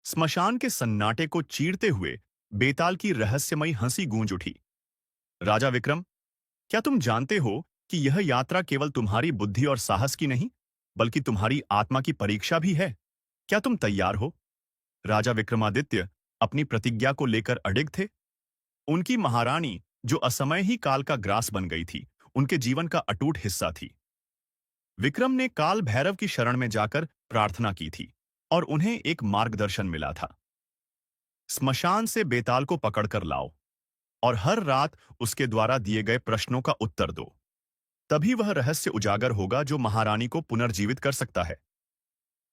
स्मशान के सन्नाटे को चीरते हुए बेताल की रहस्यमयी हंसी गूंज उठी। राजा विक्रम, क्या तुम जानते हो कि यह यात्रा केवल तुम्हारी बुद्धि और साहस की नहीं, बल्कि तुम्हारी आत्मा की परीक्षा भी है? क्या तुम तैयार हो? राजा विक्रमादित्य अपनी प्रतिज्ञा को लेकर अडिग थे। उनकी महारानी, जो असमय ही काल का ग्रास बन गई थी, उनके जीवन का अटूट हिस्सा थी। विक्रम ने काल भैरव की शरण में जाकर प्रार्थना की थी और उन्हें एक मार्गदर्शन मिला था। स्मशान से बेताल को पकड़कर लाओ और हर रात उसके द्वारा दिए गए प्रश्नों का उत्तर दो। तभी वह रहस्य उजागर होगा जो महारानी को पुनर्जीवित कर सकता है।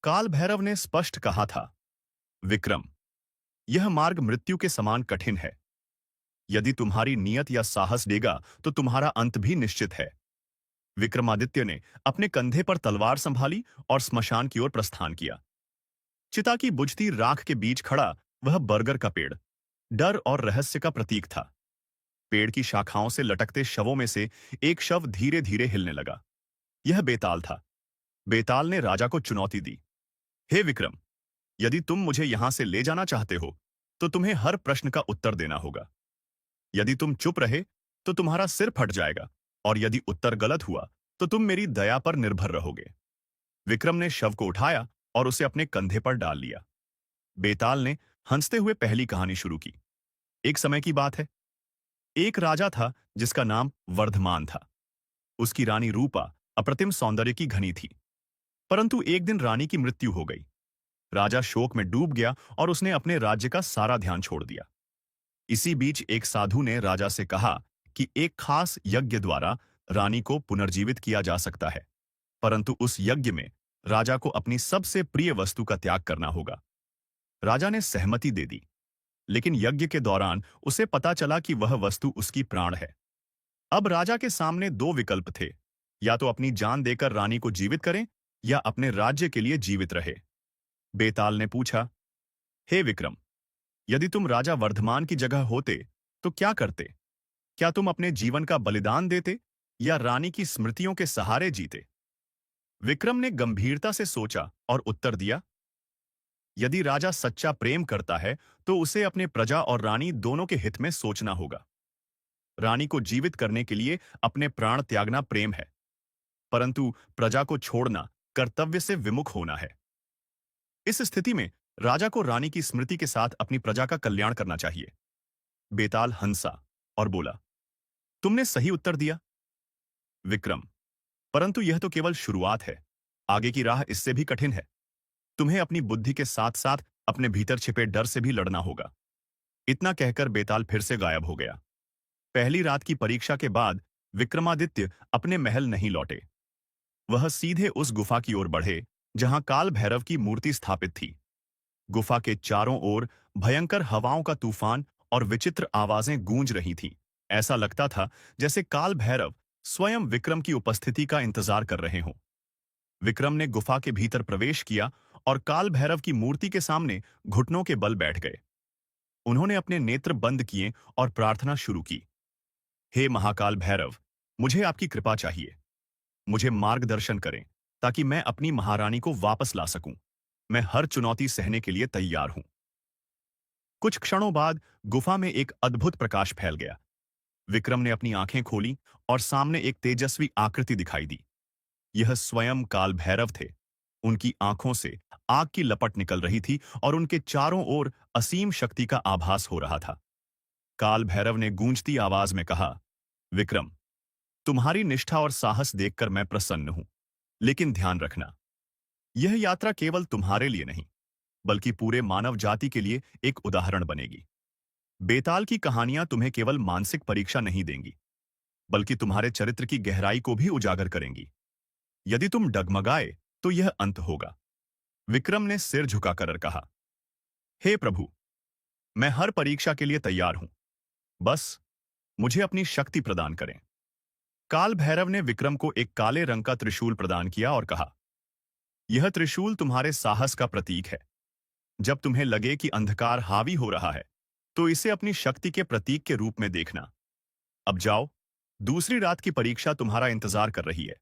काल भैरव ने स्पष्ट कहा था, विक्रम, यह मार्ग मृत्यु के समान कठिन है। यदि तुम्हारी नियत या साहस देगा तो तुम्हारा अंत भी निश्चित है। विक्रमादित्य ने अपने कंधे पर तलवार संभाली और स्मशान की ओर प्रस्थान किया। चिता की बुझती राख के बीच खड़ा वह बरगद का पेड़ डर और रहस्य का प्रतीक था। पेड़ की शाखाओं से लटकते शवों में से एक शव धीरे धीरे हिलने लगा। यह बेताल था। बेताल ने राजा को चुनौती दी, हे विक्रम, यदि तुम मुझे यहां से ले जाना चाहते हो तो तुम्हें हर प्रश्न का उत्तर देना होगा। यदि तुम चुप रहे तो तुम्हारा सिर फट जाएगा, और यदि उत्तर गलत हुआ तो तुम मेरी दया पर निर्भर रहोगे। विक्रम ने शव को उठाया और उसे अपने कंधे पर डाल लिया। बेताल ने हंसते हुए पहली कहानी शुरू की। एक समय की बात है। एक राजा था जिसका नाम वर्धमान था। उसकी रानी रूपा अप्रतिम सौंदर्य की घनी थी। परंतु एक दिन रानी की मृत्यु हो गई। राजा शोक में डूब गया और उसने अपने राज्य का सारा ध्यान छोड़ दिया। इसी बीच एक साधु ने राजा से कहा कि एक खास यज्ञ द्वारा रानी को पुनर्जीवित किया जा सकता है, परंतु उस यज्ञ में राजा को अपनी सबसे प्रिय वस्तु का त्याग करना होगा। राजा ने सहमति दे दी, लेकिन यज्ञ के दौरान उसे पता चला कि वह वस्तु उसकी प्राण है। अब राजा के सामने दो विकल्प थे, या तो अपनी जान देकर रानी को जीवित करें या अपने राज्य के लिए जीवित रहे। बेताल ने पूछा, हे विक्रम, यदि तुम राजा वर्धमान की जगह होते तो क्या करते? क्या तुम अपने जीवन का बलिदान देते या रानी की स्मृतियों के सहारे जीते? विक्रम ने गंभीरता से सोचा और उत्तर दिया, यदि राजा सच्चा प्रेम करता है तो उसे अपने प्रजा और रानी दोनों के हित में सोचना होगा। रानी को जीवित करने के लिए अपने प्राण त्यागना प्रेम है, परंतु प्रजा को छोड़ना कर्तव्य से विमुख होना है। इस स्थिति में राजा को रानी की स्मृति के साथ अपनी प्रजा का कल्याण करना चाहिए। बेताल हंसा और बोला, तुमने सही उत्तर दिया विक्रम, परंतु यह तो केवल शुरुआत है। आगे की राह इससे भी कठिन है। तुम्हें अपनी बुद्धि के साथ साथ अपने भीतर छिपे डर से भी लड़ना होगा। इतना कहकर बेताल फिर से गायब हो गया। पहली रात की परीक्षा के बाद विक्रमादित्य अपने महल नहीं लौटे। वह सीधे उस गुफा की ओर बढ़े जहां काल भैरव की मूर्ति स्थापित थी। गुफा के चारों ओर भयंकर हवाओं का तूफान और विचित्र आवाजें गूंज रही थीं। ऐसा लगता था जैसे काल भैरव स्वयं विक्रम की उपस्थिति का इंतजार कर रहे हों। विक्रम ने गुफा के भीतर प्रवेश किया और काल भैरव की मूर्ति के सामने घुटनों के बल बैठ गए। उन्होंने अपने नेत्र बंद किए और प्रार्थना शुरू की, हे महाकाल भैरव, मुझे आपकी कृपा चाहिए। मुझे मार्गदर्शन करें ताकि मैं अपनी महारानी को वापस ला सकूं। मैं हर चुनौती सहने के लिए तैयार हूं। कुछ क्षणों बाद गुफा में एक अद्भुत प्रकाश फैल गया। विक्रम ने अपनी आंखें खोली और सामने एक तेजस्वी आकृति दिखाई दी। यह स्वयं काल भैरव थे। उनकी आंखों से आग की लपट निकल रही थी और उनके चारों ओर असीम शक्ति का आभास हो रहा था। काल भैरव ने गूंजती आवाज में कहा, विक्रम, तुम्हारी निष्ठा और साहस देखकर मैं प्रसन्न हूं, लेकिन ध्यान रखना, यह यात्रा केवल तुम्हारे लिए नहीं, बल्कि पूरे मानव जाति के लिए एक उदाहरण बनेगी। बेताल की कहानियां तुम्हें केवल मानसिक परीक्षा नहीं देंगी, बल्कि तुम्हारे चरित्र की गहराई को भी उजागर करेंगी। यदि तुम डगमगाए तो यह अंत होगा। विक्रम ने सिर झुकाकर कहा, हे प्रभु, मैं हर परीक्षा के लिए तैयार हूं। बस मुझे अपनी शक्ति प्रदान करें। काल भैरव ने विक्रम को एक काले रंग का त्रिशूल प्रदान किया और कहा, यह त्रिशूल तुम्हारे साहस का प्रतीक है। जब तुम्हें लगे कि अंधकार हावी हो रहा है, तो इसे अपनी शक्ति के प्रतीक के रूप में देखना। अब जाओ, दूसरी रात की परीक्षा तुम्हारा इंतजार कर रही है।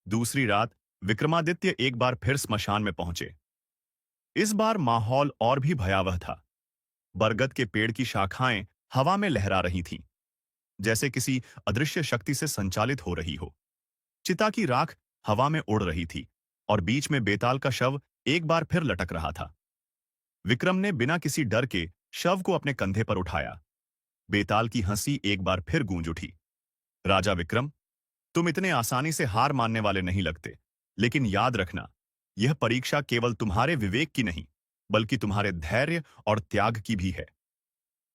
दूसरी रात विक्रमादित्य एक बार फिर स्मशान में पहुंचे। इस बार माहौल और भी भयावह था। बरगद के पेड़ की शाखाएं हवा में लहरा रही थीं, जैसे किसी अदृश्य शक्ति से संचालित हो रही हो। चिता की राख हवा में उड़ रही थी और बीच में बेताल का शव एक बार फिर लटक रहा था। विक्रम ने बिना किसी डर के शव को अपने कंधे पर उठाया। बेताल की हंसी एक बार फिर गूंज उठी। राजा विक्रम, तुम इतने आसानी से हार मानने वाले नहीं लगते, लेकिन याद रखना, यह परीक्षा केवल तुम्हारे विवेक की नहीं, बल्कि तुम्हारे धैर्य और त्याग की भी है।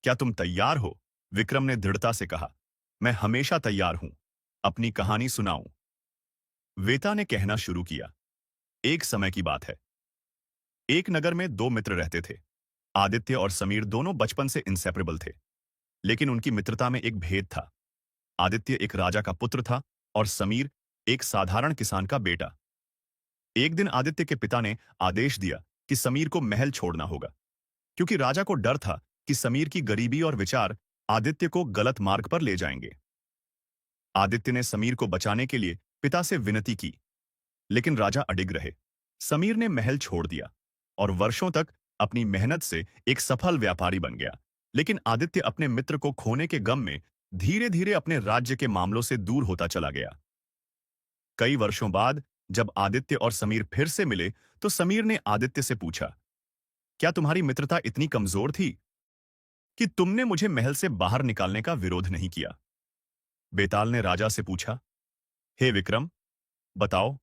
क्या तुम तैयार हो? विक्रम ने दृढ़ता से कहा। मैं हमेशा तैयार हूं। अपनी कहानी सुनाऊं। वेता ने कहना शुरू किया। एक समय की बात है। एक नगर में दो मित्र रहते थे। आदित्य और समीर दोनों बचपन से इंसेपरेबल थे, लेकिन उनकी मित्रता में एक भेद था। आदित्य एक राजा का पुत्र था और समीर एक साधारण किसान का बेटा। एक दिन आदित्य के पिता ने आदेश दिया कि समीर को महल छोड़ना होगा, क्योंकि राजा को डर था कि समीर की गरीबी और विचार आदित्य को गलत मार्ग पर ले जाएंगे। आदित्य ने समीर को बचाने के लिए पिता से विनती की, लेकिन राजा अडिग रहे। समीर ने महल छोड़ दिया और वर्षों तक अपनी मेहनत से एक सफल व्यापारी बन गया। लेकिन आदित्य अपने मित्र को खोने के गम में धीरे धीरे अपने राज्य के मामलों से दूर होता चला गया। कई वर्षों बाद जब आदित्य और समीर फिर से मिले, तो समीर ने आदित्य से पूछा, क्या तुम्हारी मित्रता इतनी कमजोर थी कि तुमने मुझे महल से बाहर निकालने का विरोध नहीं किया? बेताल ने राजा से पूछा, हे विक्रम, बताओ,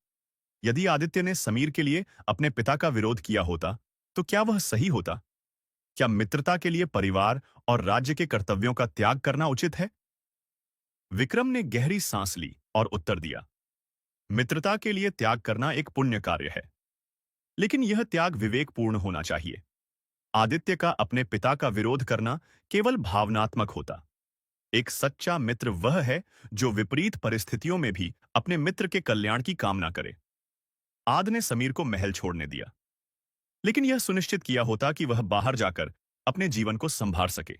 यदि आदित्य ने समीर के लिए अपने पिता का विरोध किया होता, तो क्या वह सही होता? क्या मित्रता के लिए परिवार और राज्य के कर्तव्यों का त्याग करना उचित है? विक्रम ने गहरी सांस ली और उत्तर दिया, मित्रता के लिए त्याग करना एक पुण्य कार्य है, लेकिन यह त्याग विवेकपूर्ण होना चाहिए। आदित्य का अपने पिता का विरोध करना केवल भावनात्मक होता। एक सच्चा मित्र वह है जो विपरीत परिस्थितियों में भी अपने मित्र के कल्याण की कामना करे। आद ने समीर को महल छोड़ने दिया, लेकिन यह सुनिश्चित किया होता कि वह बाहर जाकर अपने जीवन को संभाल सके।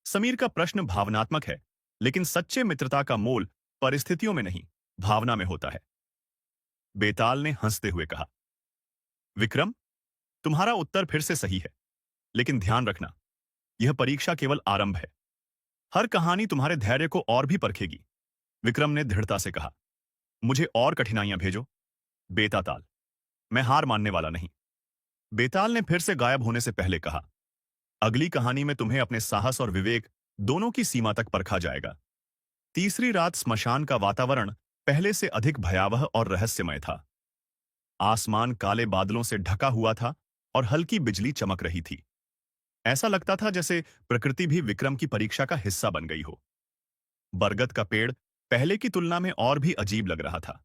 समीर का प्रश्न भावनात्मक है, लेकिन सच्चे मित्रता का मोल परिस्थितियों में नहीं, भावना में होता है। बेताल ने हंसते हुए कहा, विक्रम, तुम्हारा उत्तर फिर से सही है, लेकिन ध्यान रखना, यह परीक्षा केवल आरंभ है। हर कहानी तुम्हारे धैर्य को और भी परखेगी। विक्रम ने दृढ़ता से कहा, मुझे और कठिनाइयां भेजो। बेताताल, मैं हार मानने वाला नहीं। बेताल ने फिर से गायब होने से पहले कहा, अगली कहानी में तुम्हें अपने साहस और विवेक दोनों की सीमा तक परखा जाएगा। तीसरी रात स्मशान का वातावरण पहले से अधिक भयावह और रहस्यमय था। आसमान काले बादलों से ढका हुआ था और हल्की बिजली चमक रही थी। ऐसा लगता था जैसे प्रकृति भी विक्रम की परीक्षा का हिस्सा बन गई हो। बरगद का पेड़ पहले की तुलना में और भी अजीब लग रहा था।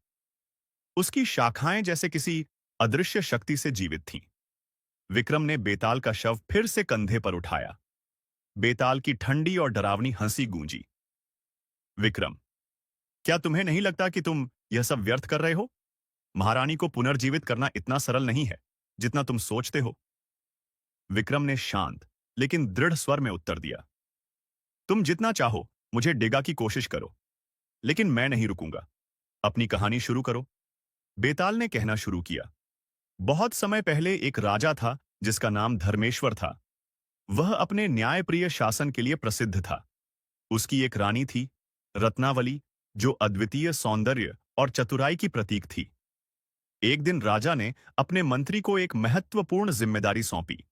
उसकी शाखाएं जैसे किसी अदृश्य शक्ति से जीवित थीं। विक्रम ने बेताल का शव फिर से कंधे पर उठाया। बेताल की ठंडी और डरावनी हंसी गूंजी। विक्रम, क्या तुम्हें नहीं लगता कि तुम यह सब व्यर्थ कर रहे हो? महारानी को पुनर्जीवित करना इतना सरल नहीं है जितना तुम सोचते हो। विक्रम ने शांत लेकिन दृढ़ स्वर में उत्तर दिया, तुम जितना चाहो मुझे डिगा की कोशिश करो, लेकिन मैं नहीं रुकूंगा। अपनी कहानी शुरू करो। बेताल ने कहना शुरू किया। बहुत समय पहले एक राजा था जिसका नाम धर्मेश्वर था। वह अपने न्यायप्रिय शासन के लिए प्रसिद्ध था। उसकी एक रानी थी, रत्नावली, जो अद्वितीय सौंदर्य और चतुराई की प्रतीक थी। एक दिन राजा ने अपने मंत्री को एक महत्वपूर्ण जिम्मेदारी सौंपी।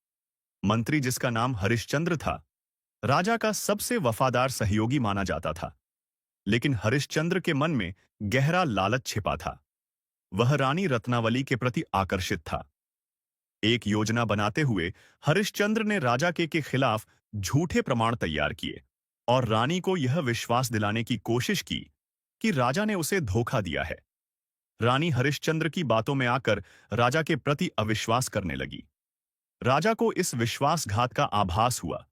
मंत्री, जिसका नाम हरिश्चंद्र था, राजा का सबसे वफादार सहयोगी माना जाता था। लेकिन हरिश्चंद्र के मन में गहरा लालच छिपा था। वह रानी रत्नावली के प्रति आकर्षित था। एक योजना बनाते हुए हरिश्चंद्र ने राजा के खिलाफ झूठे प्रमाण तैयार किए और रानी को यह विश्वास दिलाने की कोशिश की कि राजा ने उसे धोखा दिया है। रानी हरिश्चंद्र की बातों में आकर राजा के प्रति अविश्वास करने लगी। राजा को इस विश्वासघात का आभास हुआ,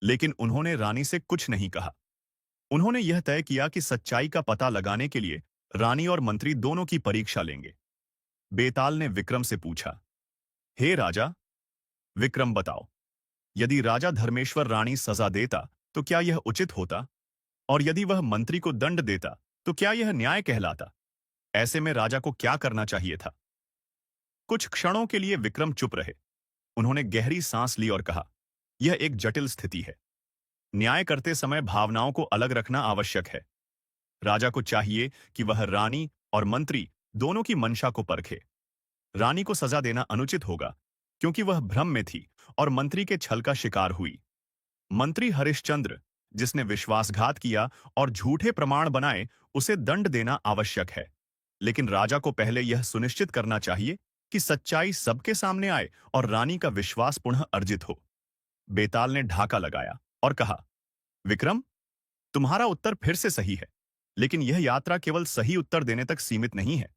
लेकिन उन्होंने रानी से कुछ नहीं कहा। उन्होंने यह तय किया कि सच्चाई का पता लगाने के लिए रानी और मंत्री दोनों की परीक्षा लेंगे। बेताल ने विक्रम से पूछा, हे राजा, विक्रम बताओ, यदि राजा धर्मेश्वर रानी सजा देता तो क्या यह उचित होता? और यदि वह मंत्री को दंड देता तो क्या यह न्याय कहलाता? ऐसे में राजा को क्या करना चाहिए था? कुछ क्षणों के लिए विक्रम चुप रहे। उन्होंने गहरी सांस ली और कहा, यह एक जटिल स्थिति है। न्याय करते समय भावनाओं को अलग रखना आवश्यक है। राजा को चाहिए कि वह रानी और मंत्री दोनों की मंशा को परखे। रानी को सजा देना अनुचित होगा, क्योंकि वह भ्रम में थी और मंत्री के छल का शिकार हुई। मंत्री हरिश्चंद्र, जिसने विश्वासघात किया और झूठे प्रमाण बनाए, उसे दंड देना आवश्यक है। लेकिन राजा को पहले यह सुनिश्चित करना चाहिए कि सच्चाई सबके सामने आए और रानी का विश्वास पुनः अर्जित हो। बेताल ने ढाका लगाया और कहा, विक्रम, तुम्हारा उत्तर फिर से सही है, लेकिन यह यात्रा केवल सही उत्तर देने तक सीमित नहीं है।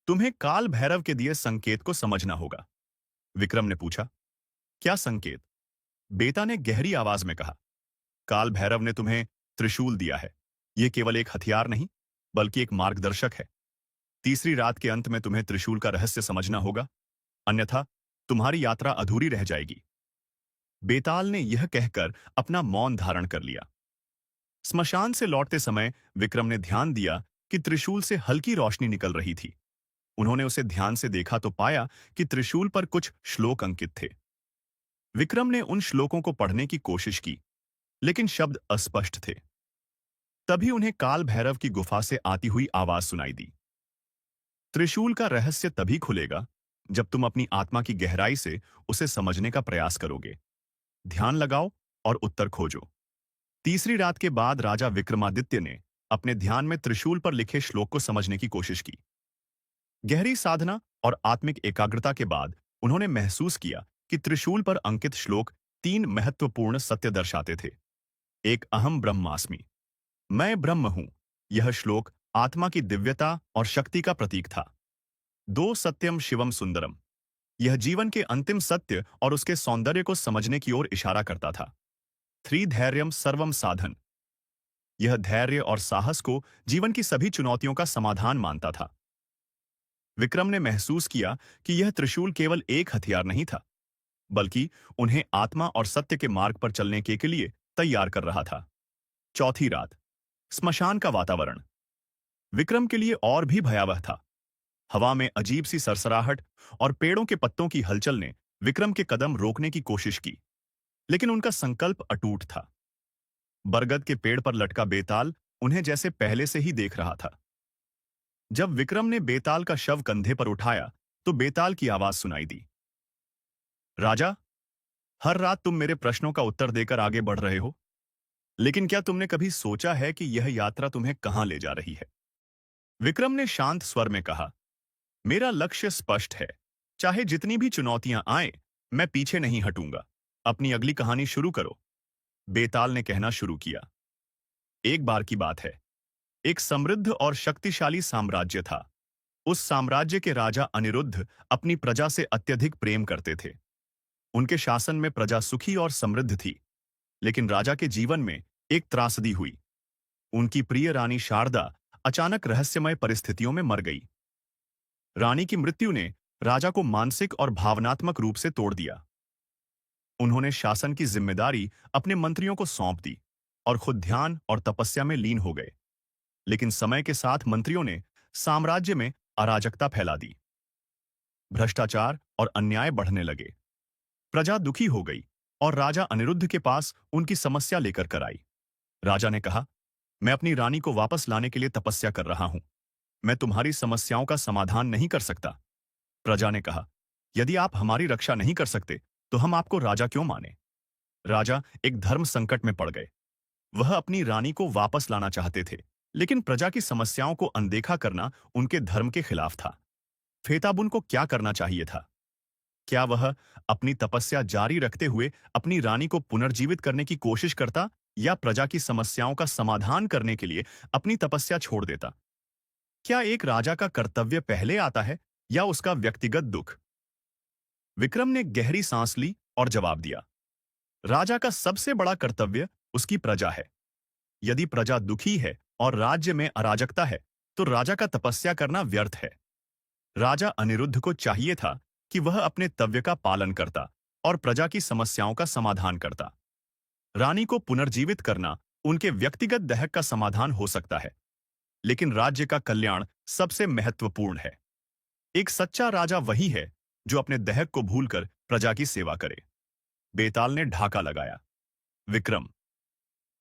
तुम्हें काल भैरव के दिए संकेत को समझना होगा। विक्रम ने पूछा, क्या संकेत? बेता ने गहरी आवाज में कहा, काल भैरव ने तुम्हें त्रिशूल दिया है। यह केवल एक हथियार नहीं, बल्कि एक मार्गदर्शक है। तीसरी रात के अंत में तुम्हें त्रिशूल का रहस्य समझना होगा, अन्यथा तुम्हारी यात्रा अधूरी रह जाएगी। बेताल ने यह कहकर अपना मौन धारण कर लिया। स्मशान से लौटते समय विक्रम ने ध्यान दिया कि त्रिशूल से हल्की रोशनी निकल रही थी। उन्होंने उसे ध्यान से देखा तो पाया कि त्रिशूल पर कुछ श्लोक अंकित थे। विक्रम ने उन श्लोकों को पढ़ने की कोशिश की, लेकिन शब्द अस्पष्ट थे। तभी उन्हें काल भैरव की गुफा से आती हुई आवाज सुनाई दी, त्रिशूल का रहस्य तभी खुलेगा जब तुम अपनी आत्मा की गहराई से उसे समझने का प्रयास करोगे। ध्यान लगाओ और उत्तर खोजो। तीसरी रात के बाद राजा विक्रमादित्य ने अपने ध्यान में त्रिशूल पर लिखे श्लोक को समझने की कोशिश की। गहरी साधना और आत्मिक एकाग्रता के बाद उन्होंने महसूस किया कि त्रिशूल पर अंकित श्लोक तीन महत्वपूर्ण सत्य दर्शाते थे। एक, अहम ब्रह्मास्मि, मैं ब्रह्म हूं। यह श्लोक आत्मा की दिव्यता और शक्ति का प्रतीक था। दो, सत्यम शिवम सुंदरम, यह जीवन के अंतिम सत्य और उसके सौंदर्य को समझने की ओर इशारा करता था। थ्री, धैर्यम सर्वम साधन, यह धैर्य और साहस को जीवन की सभी चुनौतियों का समाधान मानता था। विक्रम ने महसूस किया कि यह त्रिशूल केवल एक हथियार नहीं था, बल्कि उन्हें आत्मा और सत्य के मार्ग पर चलने के लिए तैयार कर रहा था। चौथी रात, स्मशान का वातावरण विक्रम के लिए और भी भयावह था। हवा में अजीब सी सरसराहट और पेड़ों के पत्तों की हलचल ने विक्रम के कदम रोकने की कोशिश की, लेकिन उनका संकल्प अटूट था। बरगद के पेड़ पर लटका बेताल उन्हें जैसे पहले से ही देख रहा था। जब विक्रम ने बेताल का शव कंधे पर उठाया तो बेताल की आवाज सुनाई दी, राजा, हर रात तुम मेरे प्रश्नों का उत्तर देकर आगे बढ़ रहे हो, लेकिन क्या तुमने कभी सोचा है कि यह यात्रा तुम्हें कहां ले जा रही है? विक्रम ने शांत स्वर में कहा, मेरा लक्ष्य स्पष्ट है। चाहे जितनी भी चुनौतियां आए, मैं पीछे नहीं हटूंगा। अपनी अगली कहानी शुरू करो। बेताल ने कहना शुरू किया। एक बार की बात है, एक समृद्ध और शक्तिशाली साम्राज्य था। उस साम्राज्य के राजा अनिरुद्ध अपनी प्रजा से अत्यधिक प्रेम करते थे। उनके शासन में प्रजा सुखी और समृद्ध थी, लेकिन राजा के जीवन में एक त्रासदी हुई। उनकी प्रिय रानी शारदा अचानक रहस्यमय परिस्थितियों में मर गई। रानी की मृत्यु ने राजा को मानसिक और भावनात्मक रूप से तोड़ दिया। उन्होंने शासन की जिम्मेदारी अपने मंत्रियों को सौंप दी और खुद ध्यान और तपस्या में लीन हो गए। लेकिन समय के साथ मंत्रियों ने साम्राज्य में अराजकता फैला दी। भ्रष्टाचार और अन्याय बढ़ने लगे। प्रजा दुखी हो गई और राजा अनिरुद्ध के पास उनकी समस्या लेकर कर आई। राजा ने कहा, मैं अपनी रानी को वापस लाने के लिए तपस्या कर रहा हूं। मैं तुम्हारी समस्याओं का समाधान नहीं कर सकता। प्रजा ने कहा, यदि आप हमारी रक्षा नहीं कर सकते तो हम आपको राजा क्यों माने? राजा एक धर्म संकट में पड़ गए। वह अपनी रानी को वापस लाना चाहते थे, लेकिन प्रजा की समस्याओं को अनदेखा करना उनके धर्म के खिलाफ था। फेताबुन को क्या करना चाहिए था? क्या वह अपनी तपस्या जारी रखते हुए अपनी रानी को पुनर्जीवित करने की कोशिश करता, या प्रजा की समस्याओं का समाधान करने के लिए अपनी तपस्या छोड़ देता? क्या एक राजा का कर्तव्य पहले आता है या उसका व्यक्तिगत दुख? विक्रम ने गहरी सांस ली और जवाब दिया, राजा का सबसे बड़ा कर्तव्य उसकी प्रजा है। यदि प्रजा दुखी है और राज्य में अराजकता है, तो राजा का तपस्या करना व्यर्थ है। राजा अनिरुद्ध को चाहिए था कि वह अपने तव्य का पालन करता और प्रजा की समस्याओं का समाधान करता। रानी को पुनर्जीवित करना उनके व्यक्तिगत दहक का समाधान हो सकता है, लेकिन राज्य का कल्याण सबसे महत्वपूर्ण है। एक सच्चा राजा वही है जो अपने दहक को भूलकर प्रजा की सेवा करे। बेताल ने ढाका लगाया। विक्रम,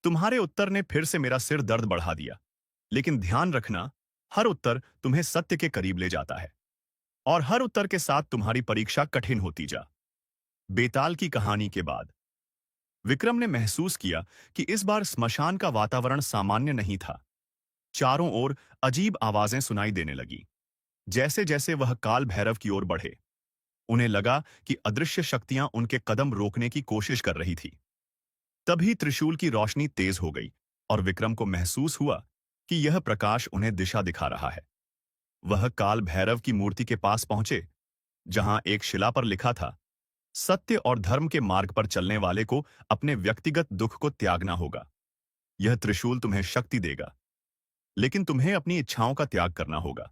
तुम्हारे उत्तर ने फिर से मेरा सिर दर्द बढ़ा दिया। लेकिन ध्यान रखना, हर उत्तर तुम्हें सत्य के करीब ले जाता है और हर उत्तर के साथ तुम्हारी परीक्षा कठिन होती जा। बेताल की कहानी के बाद विक्रम ने महसूस किया कि इस बार स्मशान का वातावरण सामान्य नहीं था। चारों ओर अजीब आवाजें सुनाई देने लगी। जैसे जैसे वह काल भैरव की ओर बढ़े, उन्हें लगा कि अदृश्य शक्तियां उनके कदम रोकने की कोशिश कर रही थी। तभी त्रिशूल की रोशनी तेज हो गई और विक्रम को महसूस हुआ कि यह प्रकाश उन्हें दिशा दिखा रहा है। वह काल भैरव की मूर्ति के पास पहुंचे, जहां एक शिला पर लिखा था, सत्य और धर्म के मार्ग पर चलने वाले को अपने व्यक्तिगत दुख को त्यागना होगा। यह त्रिशूल तुम्हें शक्ति देगा, लेकिन तुम्हें अपनी इच्छाओं का त्याग करना होगा।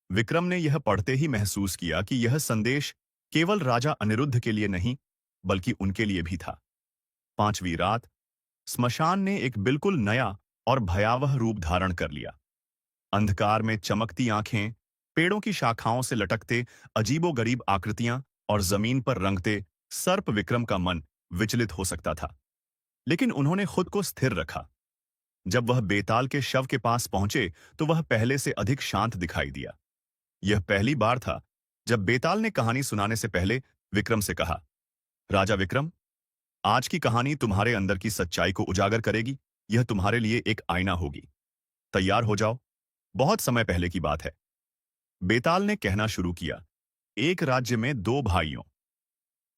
विक्रम ने यह पढ़ते ही महसूस किया कि यह संदेश केवल राजा अनिरुद्ध के लिए नहीं, बल्कि उनके लिए भी था। 5वीं रात स्मशान ने एक बिल्कुल नया और भयावह रूप धारण कर लिया। अंधकार में चमकती आंखें, पेड़ों की शाखाओं से लटकते अजीबोगरीब आकृतियां और जमीन पर रंगते सर्प। विक्रम का मन विचलित हो सकता था, लेकिन उन्होंने खुद को स्थिर रखा। जब वह बेताल के शव के पास पहुंचे तो वह पहले से अधिक शांत दिखाई दिया। यह पहली बार था जब बेताल ने कहानी सुनाने से पहले विक्रम से कहा, राजा विक्रम, आज की कहानी तुम्हारे अंदर की सच्चाई को उजागर करेगी। यह तुम्हारे लिए एक आईना होगी। तैयार हो जाओ, बहुत समय पहले की बात है। बेताल ने कहना शुरू किया। एक राज्य में दो भाइयों,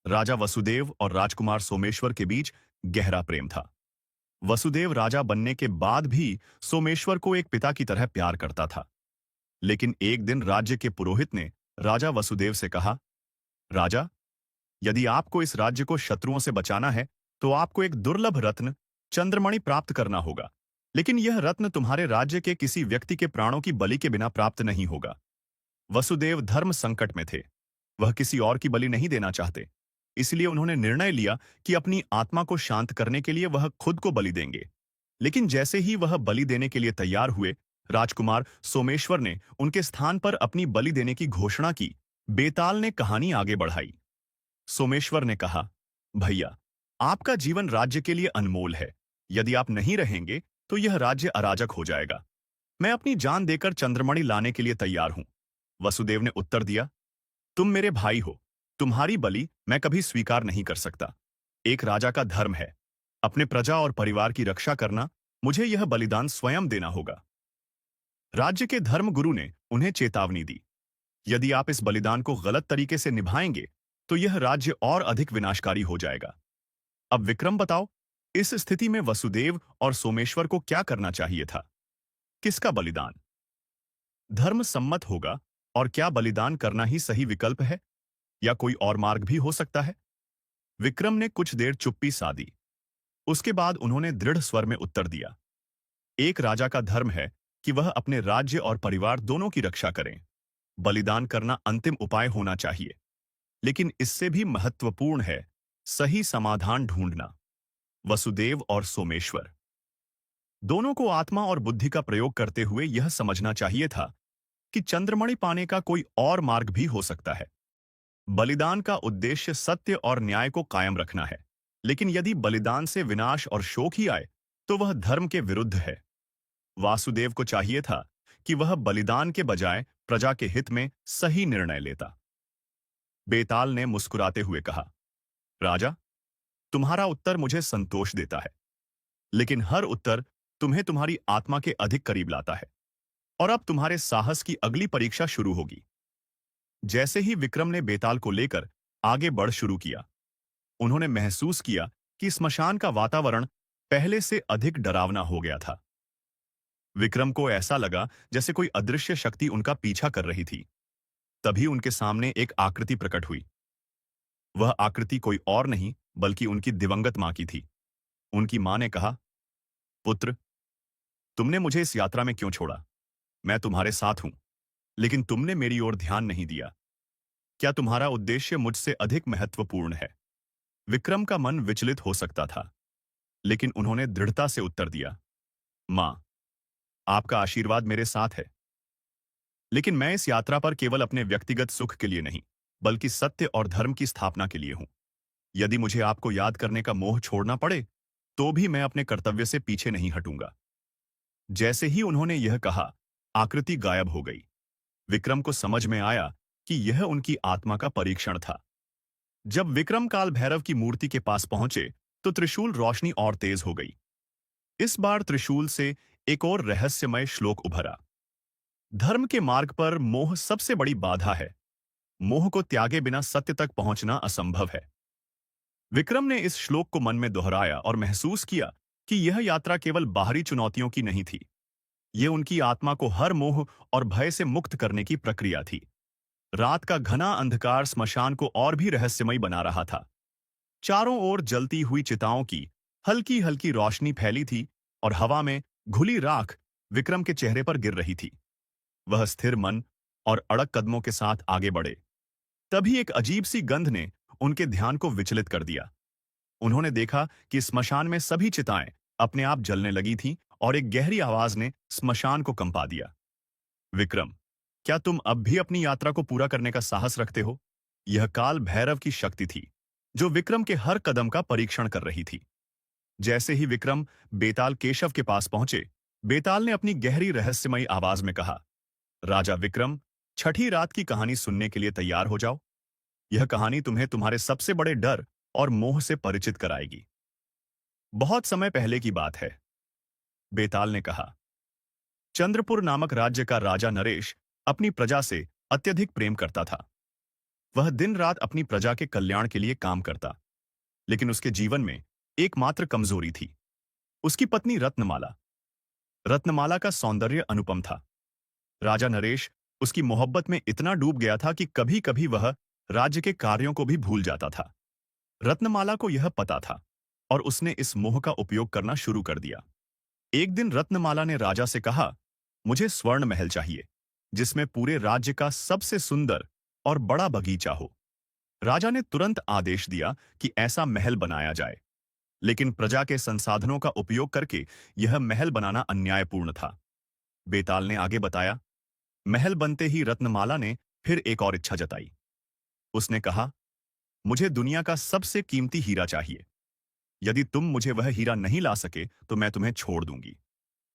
राजा वसुदेव और राजकुमार सोमेश्वर के बीच गहरा प्रेम था। वसुदेव राजा बनने के बाद भी सोमेश्वर को एक पिता की तरह प्यार करता था। लेकिन एक दिन राज्य के पुरोहित ने राजा वसुदेव से कहा, राजा, यदि आपको इस राज्य को शत्रुओं से बचाना है तो आपको एक दुर्लभ रत्न चंद्रमणि प्राप्त करना होगा। लेकिन यह रत्न तुम्हारे राज्य के किसी व्यक्ति के प्राणों की बलि के बिना प्राप्त नहीं होगा। वसुदेव धर्म संकट में थे। वह किसी और की बलि नहीं देना चाहते। इसलिए उन्होंने निर्णय लिया कि अपनी आत्मा को शांत करने के लिए वह खुद को बलि देंगे। लेकिन जैसे ही वह बलि देने के लिए तैयार हुए, राजकुमार सोमेश्वर ने उनके स्थान पर अपनी बलि देने की घोषणा की। बेताल ने कहानी आगे बढ़ाई। सोमेश्वर ने कहा, भैया, आपका जीवन राज्य के लिए अनमोल है। यदि आप नहीं रहेंगे तो यह राज्य अराजक हो जाएगा। मैं अपनी जान देकर चंद्रमणि लाने के लिए तैयार हूं। वसुदेव ने उत्तर दिया, तुम मेरे भाई हो। तुम्हारी बलि मैं कभी स्वीकार नहीं कर सकता। एक राजा का धर्म है अपने प्रजा और परिवार की रक्षा करना। मुझे यह बलिदान स्वयं देना होगा। राज्य के धर्म गुरु ने उन्हें चेतावनी दी, यदि आप इस बलिदान को गलत तरीके से निभाएंगे तो यह राज्य और अधिक विनाशकारी हो जाएगा। अब विक्रम बताओ, इस स्थिति में वसुदेव और सोमेश्वर को क्या करना चाहिए था? किसका बलिदान धर्म सम्मत होगा, और क्या बलिदान करना ही सही विकल्प है या कोई और मार्ग भी हो सकता है? विक्रम ने कुछ देर चुप्पी साधी। उसके बाद उन्होंने दृढ़ स्वर में उत्तर दिया, एक राजा का धर्म है कि वह अपने राज्य और परिवार दोनों की रक्षा करें। बलिदान करना अंतिम उपाय होना चाहिए, लेकिन इससे भी महत्वपूर्ण है सही समाधान ढूंढना। वसुदेव और सोमेश्वर दोनों को आत्मा और बुद्धि का प्रयोग करते हुए यह समझना चाहिए था कि चंद्रमणि पाने का कोई और मार्ग भी हो सकता है। बलिदान का उद्देश्य सत्य और न्याय को कायम रखना है, लेकिन यदि बलिदान से विनाश और शोक ही आए तो वह धर्म के विरुद्ध है। वासुदेव को चाहिए था कि वह बलिदान के बजाय प्रजा के हित में सही निर्णय लेता। बेताल ने मुस्कुराते हुए कहा, राजा, तुम्हारा उत्तर मुझे संतोष देता है, लेकिन हर उत्तर तुम्हें तुम्हारी आत्मा के अधिक करीब लाता है। और अब तुम्हारे साहस की अगली परीक्षा शुरू होगी। जैसे ही विक्रम ने बेताल को लेकर आगे बढ़ शुरू किया, उन्होंने महसूस किया कि स्मशान का वातावरण पहले से अधिक डरावना हो गया था। विक्रम को ऐसा लगा जैसे कोई अदृश्य शक्ति उनका पीछा कर रही थी। तभी उनके सामने एक आकृति प्रकट हुई। वह आकृति कोई और नहीं बल्कि उनकी दिवंगत मां की थी। उनकी मां ने कहा, पुत्र, तुमने मुझे इस यात्रा में क्यों छोड़ा? मैं तुम्हारे साथ हूं, लेकिन तुमने मेरी ओर ध्यान नहीं दिया। क्या तुम्हारा उद्देश्य मुझसे अधिक महत्वपूर्ण है? विक्रम का मन विचलित हो सकता था, लेकिन उन्होंने दृढ़ता से उत्तर दिया, मां, आपका आशीर्वाद मेरे साथ है, लेकिन मैं इस यात्रा पर केवल अपने व्यक्तिगत सुख के लिए नहीं, बल्कि सत्य और धर्म की स्थापना के लिए हूं। यदि मुझे आपको याद करने का मोह छोड़ना पड़े, तो भी मैं अपने कर्तव्य से पीछे नहीं हटूंगा। जैसे ही उन्होंने यह कहा, आकृति गायब हो गई। विक्रम को समझ में आया कि यह उनकी आत्मा का परीक्षण था। जब विक्रम काल भैरव की मूर्ति के पास पहुंचे, तो त्रिशूल रोशनी और तेज हो गई। इस बार त्रिशूल से एक और रहस्यमय श्लोक उभरा। धर्म के मार्ग पर मोह सबसे बड़ी बाधा है। मोह को त्यागे बिना सत्य तक पहुंचना असंभव है। विक्रम ने इस श्लोक को मन में दोहराया और महसूस किया कि यह यात्रा केवल बाहरी चुनौतियों की नहीं थी। यह उनकी आत्मा को हर मोह और भय से मुक्त करने की प्रक्रिया थी। रात का घना अंधकार स्मशान को और भी रहस्यमय बना रहा था। चारों ओर जलती हुई चिताओं की हल्की हल्की रोशनी फैली थी और हवा में घुली राख विक्रम के चेहरे पर गिर रही थी। वह स्थिर मन और अड़ग कदमों के साथ आगे बढ़े। तभी एक अजीब सी गंध ने उनके ध्यान को विचलित कर दिया। उन्होंने देखा कि स्मशान में सभी चिताएं अपने आप जलने लगी थीं और एक गहरी आवाज ने स्मशान को कंपा दिया। विक्रम, क्या तुम अब भी अपनी यात्रा को पूरा करने का साहस रखते हो? यह काल भैरव की शक्ति थी, जो विक्रम के हर कदम का परीक्षण कर रही थी। जैसे ही विक्रम बेताल केशव के पास पहुंचे, बेताल ने अपनी गहरी रहस्यमयी आवाज में कहा, राजा विक्रम, छठी रात की कहानी सुनने के लिए तैयार हो जाओ। यह कहानी तुम्हें तुम्हारे सबसे बड़े डर और मोह से परिचित कराएगी। बहुत समय पहले की बात है, बेताल ने कहा। चंद्रपुर नामक राज्य का राजा नरेश अपनी प्रजा से अत्यधिक प्रेम करता था। वह दिन रात अपनी प्रजा के कल्याण के लिए काम करता, लेकिन उसके जीवन में एकमात्र कमजोरी थी, उसकी पत्नी रत्नमाला। रत्नमाला का सौंदर्य अनुपम था। राजा नरेश उसकी मोहब्बत में इतना डूब गया था कि कभी कभी वह राज्य के कार्यों को भी भूल जाता था। रत्नमाला को यह पता था और उसने इस मोह का उपयोग करना शुरू कर दिया। एक दिन रत्नमाला ने राजा से कहा, मुझे स्वर्ण महल चाहिए, जिसमें पूरे राज्य का सबसे सुंदर और बड़ा बगीचा हो। राजा ने तुरंत आदेश दिया कि ऐसा महल बनाया जाए, लेकिन प्रजा के संसाधनों का उपयोग करके यह महल बनाना अन्यायपूर्ण था। बेताल ने आगे बताया, महल बनते ही रत्नमाला ने फिर एक और इच्छा जताई। उसने कहा, मुझे दुनिया का सबसे कीमती हीरा चाहिए। यदि तुम मुझे वह हीरा नहीं ला सके तो मैं तुम्हें छोड़ दूंगी।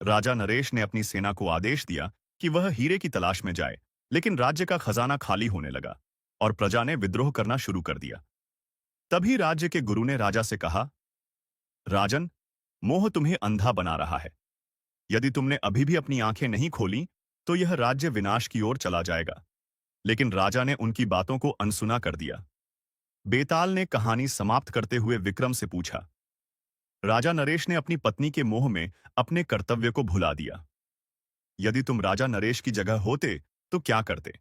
राजा नरेश ने अपनी सेना को आदेश दिया कि वह हीरे की तलाश में जाए, लेकिन राज्य का खजाना खाली होने लगा और प्रजा ने विद्रोह करना शुरू कर दिया। तभी राज्य के गुरु ने राजा से कहा, राजन, मोह तुम्हें अंधा बना रहा है। यदि तुमने अभी भी अपनी आंखें नहीं खोली तो यह राज्य विनाश की ओर चला जाएगा। लेकिन राजा ने उनकी बातों को अनसुना कर दिया। बेताल ने कहानी समाप्त करते हुए विक्रम से पूछा, राजा नरेश ने अपनी पत्नी के मोह में अपने कर्तव्य को भुला दिया। यदि तुम राजा नरेश की जगह होते तो क्या करते?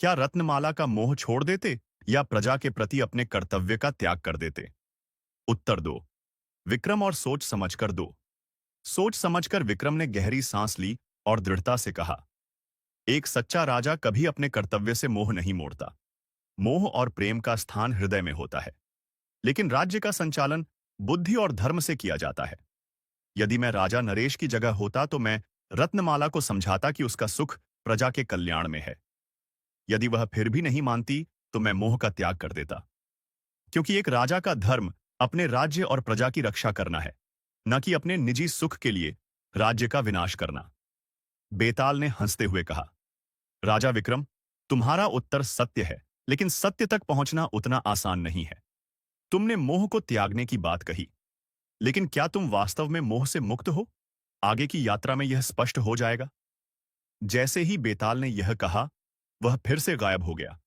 क्या रत्नमाला का मोह छोड़ देते या प्रजा के प्रति अपने कर्तव्य का त्याग कर देते? उत्तर दो, विक्रम, और सोच समझकर दो। सोच समझकर विक्रम ने गहरी सांस ली और दृढ़ता से कहा, एक सच्चा राजा कभी अपने कर्तव्य से मोह नहीं मोड़ता। मोह और प्रेम का स्थान हृदय में होता है, लेकिन राज्य का संचालन बुद्धि और धर्म से किया जाता है। यदि मैं राजा नरेश की जगह होता तो मैं रत्नमाला को समझाता कि उसका सुख प्रजा के कल्याण में है। यदि वह फिर भी नहीं मानती तो मैं मोह का त्याग कर देता, क्योंकि एक राजा का धर्म अपने राज्य और प्रजा की रक्षा करना है, न कि अपने निजी सुख के लिए राज्य का विनाश करना। बेताल ने हंसते हुए कहा, राजा विक्रम, तुम्हारा उत्तर सत्य है, लेकिन सत्य तक पहुंचना उतना आसान नहीं है। तुमने मोह को त्यागने की बात कही, लेकिन क्या तुम वास्तव में मोह से मुक्त हो? आगे की यात्रा में यह स्पष्ट हो जाएगा। जैसे ही बेताल ने यह कहा, वह फिर से गायब हो गया।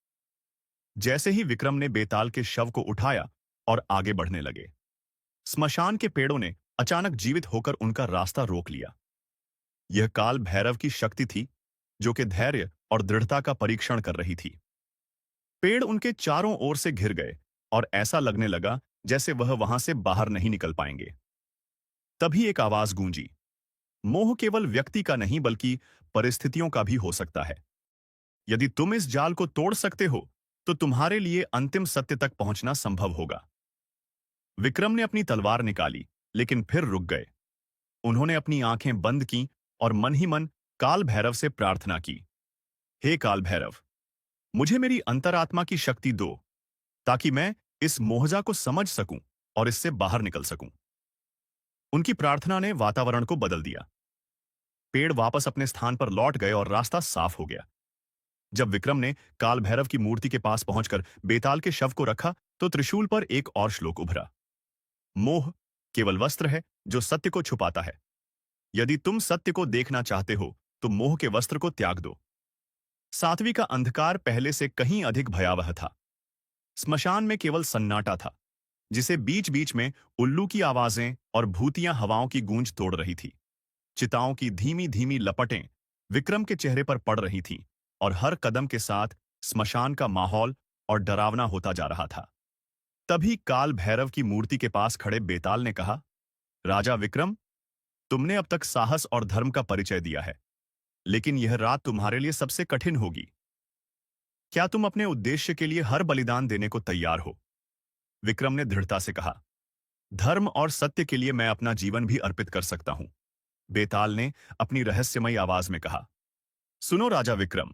जैसे ही विक्रम ने बेताल के शव को उठाया और आगे बढ़ने लगे, स्मशान के पेड़ों ने अचानक जीवित होकर उनका रास्ता रोक लिया। यह काल भैरव की शक्ति थी, जो कि धैर्य और दृढ़ता का परीक्षण कर रही थी। पेड़ उनके चारों ओर से घिर गए और ऐसा लगने लगा जैसे वह वहां से बाहर नहीं निकल पाएंगे। तभी एक आवाज गूंजी, मोह केवल व्यक्ति का नहीं बल्कि परिस्थितियों का भी हो सकता है। यदि तुम इस जाल को तोड़ सकते हो तो तुम्हारे लिए अंतिम सत्य तक पहुंचना संभव होगा। विक्रम ने अपनी तलवार निकाली, लेकिन फिर रुक गए। उन्होंने अपनी आंखें बंद की और मन ही मन काल भैरव से प्रार्थना की, हे काल भैरव, मुझे मेरी अंतरात्मा की शक्ति दो, ताकि मैं इस मोहजा को समझ सकूं और इससे बाहर निकल सकूं। उनकी प्रार्थना ने वातावरण को बदल दिया। पेड़ वापस अपने स्थान पर लौट गए और रास्ता साफ हो गया। जब विक्रम ने काल भैरव की मूर्ति के पास पहुंचकर बेताल के शव को रखा, तो त्रिशूल पर एक और श्लोक उभरा। मोह केवल वस्त्र है जो सत्य को छुपाता है। यदि तुम सत्य को देखना चाहते हो, तो मोह के वस्त्र को त्याग दो। सातवीं का अंधकार पहले से कहीं अधिक भयावह था। स्मशान में केवल सन्नाटा था, जिसे बीच बीच में उल्लू की आवाजें और भूतियां हवाओं की गूंज तोड़ रही थी। चिताओं की धीमी धीमी लपटें विक्रम के चेहरे पर पड़ रही थीं, और हर कदम के साथ स्मशान का माहौल और डरावना होता जा रहा था। तभी काल भैरव की मूर्ति के पास खड़े बेताल ने कहा, राजा विक्रम, तुमने अब तक साहस और धर्म का परिचय दिया है, लेकिन यह रात तुम्हारे लिए सबसे कठिन होगी। क्या तुम अपने उद्देश्य के लिए हर बलिदान देने को तैयार हो? विक्रम ने दृढ़ता से कहा, धर्म और सत्य के लिए मैं अपना जीवन भी अर्पित कर सकता हूं। बेताल ने अपनी रहस्यमयी आवाज में कहा, सुनो राजा विक्रम,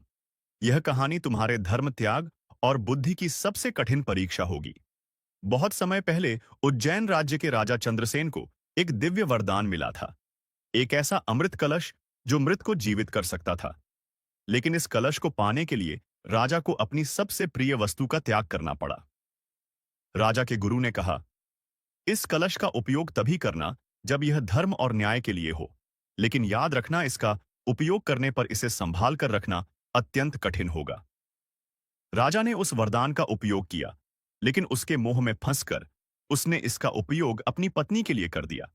यह कहानी तुम्हारे धर्म त्याग और बुद्धि की सबसे कठिन परीक्षा होगी। बहुत समय पहले उज्जैन राज्य के राजा चंद्रसेन को एक दिव्य वरदान मिला था, एक ऐसा अमृत कलश जो मृत को जीवित कर सकता था। लेकिन इस कलश को पाने के लिए राजा को अपनी सबसे प्रिय वस्तु का त्याग करना पड़ा। राजा के गुरु ने कहा, इस कलश का उपयोग तभी करना जब यह धर्म और न्याय के लिए हो, लेकिन याद रखना, इसका उपयोग करने पर इसे संभाल कर रखना अत्यंत कठिन होगा। राजा ने उस वरदान का उपयोग किया, लेकिन उसके मोह में फंसकर उसने इसका उपयोग अपनी पत्नी के लिए कर दिया।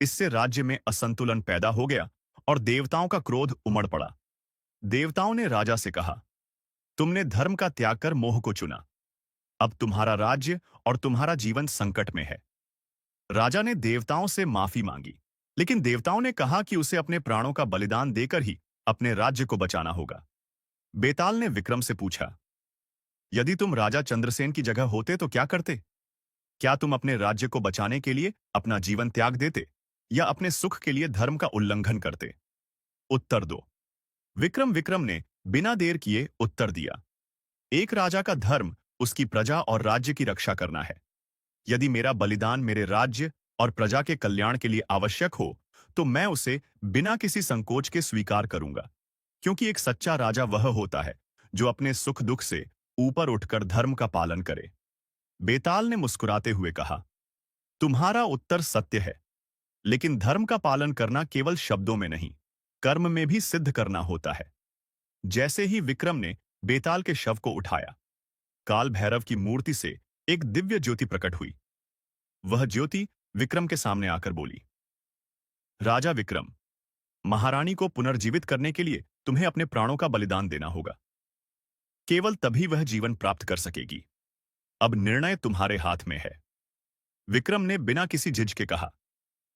इससे राज्य में असंतुलन पैदा हो गया और देवताओं का क्रोध उमड़ पड़ा। देवताओं ने राजा से कहा, तुमने धर्म का त्याग कर मोह को चुना। अब तुम्हारा राज्य और तुम्हारा जीवन संकट में है। राजा ने देवताओं से माफी मांगी, लेकिन देवताओं ने कहा कि उसे अपने प्राणों का बलिदान देकर ही अपने राज्य को बचाना होगा। बेताल ने विक्रम से पूछा, यदि तुम राजा चंद्रसेन की जगह होते तो क्या करते? क्या तुम अपने राज्य को बचाने के लिए अपना जीवन त्याग देते, या अपने सुख के लिए धर्म का उल्लंघन करते? उत्तर दो। विक्रम ने बिना देर किए उत्तर दिया, एक राजा का धर्म उसकी प्रजा और राज्य की रक्षा करना है। यदि मेरा बलिदान मेरे राज्य और प्रजा के कल्याण के लिए आवश्यक हो, तो मैं उसे बिना किसी संकोच के स्वीकार करूंगा, क्योंकि एक सच्चा राजा वह होता है जो अपने सुख दुख से ऊपर उठकर धर्म का पालन करे। बेताल ने मुस्कुराते हुए कहा, तुम्हारा उत्तर सत्य है, लेकिन धर्म का पालन करना केवल शब्दों में नहीं, कर्म में भी सिद्ध करना होता है। जैसे ही विक्रम ने बेताल के शव को उठाया, काल भैरव की मूर्ति से एक दिव्य ज्योति प्रकट हुई। वह ज्योति विक्रम के सामने आकर बोली, राजा विक्रम, महारानी को पुनर्जीवित करने के लिए तुम्हें अपने प्राणों का बलिदान देना होगा। केवल तभी वह जीवन प्राप्त कर सकेगी। अब निर्णय तुम्हारे हाथ में है। विक्रम ने बिना किसी झिझक के कहा,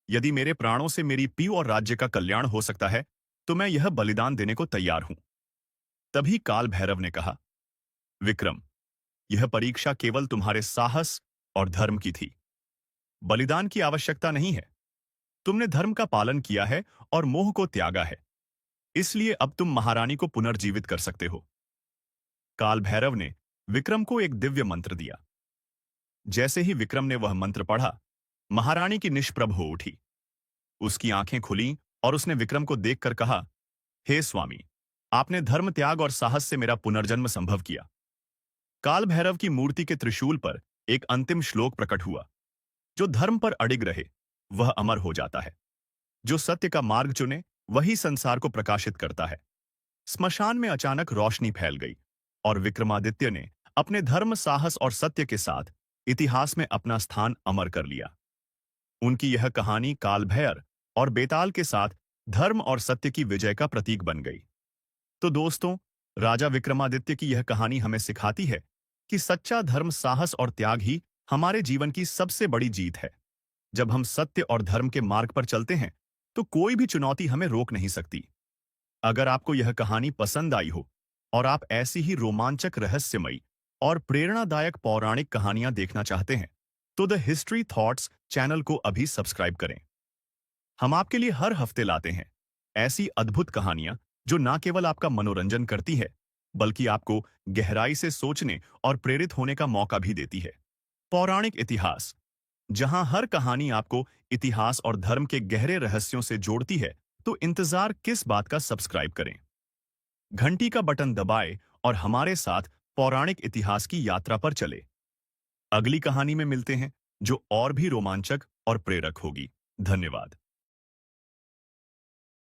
यदि मेरे प्राणों से मेरी पीऊ और राज्य का कल्याण हो सकता है, तो मैं यह बलिदान देने को तैयार हूं। तभी काल भैरव ने कहा, विक्रम, यह परीक्षा केवल तुम्हारे साहस और धर्म की थी। बलिदान की आवश्यकता नहीं है। तुमने धर्म का पालन किया है और मोह को त्यागा है, इसलिए अब तुम महारानी को पुनर्जीवित कर सकते हो। काल भैरव ने विक्रम को एक दिव्य मंत्र दिया। जैसे ही विक्रम ने वह मंत्र पढ़ा, महारानी की निष्प्रभ हो उठी। उसकी आंखें खुलीं और उसने विक्रम को देखकर कहा, हे स्वामी, आपने धर्म त्याग और साहस से मेरा पुनर्जन्म संभव किया। काल भैरव की मूर्ति के त्रिशूल पर एक अंतिम श्लोक प्रकट हुआ, जो धर्म पर अडिग रहे वह अमर हो जाता है। जो सत्य का मार्ग चुने वही संसार को प्रकाशित करता है। स्मशान में अचानक रोशनी फैल गई और विक्रमादित्य ने अपने धर्म, साहस और सत्य के साथ इतिहास में अपना स्थान अमर कर लिया। उनकी यह कहानी काल भैरव और बेताल के साथ धर्म और सत्य की विजय का प्रतीक बन गई। तो दोस्तों, राजा विक्रमादित्य की यह कहानी हमें सिखाती है कि सच्चा धर्म, साहस और त्याग ही हमारे जीवन की सबसे बड़ी जीत है। जब हम सत्य और धर्म के मार्ग पर चलते हैं, तो कोई भी चुनौती हमें रोक नहीं सकती। अगर आपको यह कहानी पसंद आई हो और आप ऐसी ही रोमांचक, रहस्यमयी और प्रेरणादायक पौराणिक कहानियां देखना चाहते हैं, तो द हिस्ट्री थॉट्स चैनल को अभी सब्सक्राइब करें। हम आपके लिए हर हफ्ते लाते हैं ऐसी अद्भुत कहानियां जो न केवल आपका मनोरंजन करती है, बल्कि आपको गहराई से सोचने और प्रेरित होने का मौका भी देती है। पौराणिक इतिहास, जहां हर कहानी आपको इतिहास और धर्म के गहरे रहस्यों से जोड़ती है, तो इंतजार किस बात का। सब्सक्राइब करें, घंटी का बटन दबाएं और हमारे साथ पौराणिक इतिहास की यात्रा पर चले। अगली कहानी में मिलते हैं, जो और भी रोमांचक और प्रेरक होगी। धन्यवाद।